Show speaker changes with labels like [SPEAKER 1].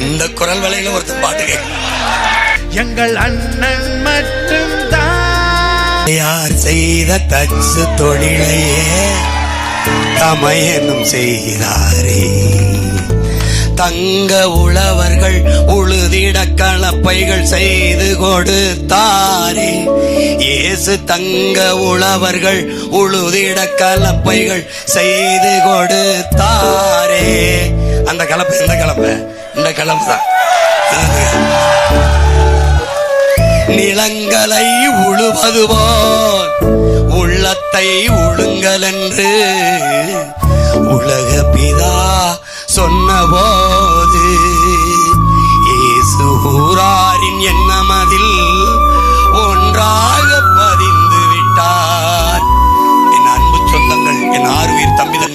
[SPEAKER 1] இந்த குரல் வேலையில ஒருத்தர் பாட்டுங்க.
[SPEAKER 2] எங்கள் அண்ணன் மட்டும் தான்
[SPEAKER 1] யார் செய்த தச்சு தொழிலையே தமையனும் செய்தாரே. தங்க உழவர்கள் உழுதிட கலப்பைகள் செய்து கொடுத்தாரே. இயேசு தங்க உழவர்கள் உழுதிட கலப்பைகள் செய்து கொடுத்தாரே. அந்த கலப்பை இந்த கலப்பை இந்த கலப்பை தான். நிலங்களை உழுவது போல் உள்ளத்தை உழுங்கள் என்று உலக பிதா சொன்னபோது இயேசு ஊராரின் எண்ணமதில் ஒன்றாக பதிந்து விட்டார். என் அன்பு சொந்தங்கள், என் ஆறுயிர் தம்பிதன்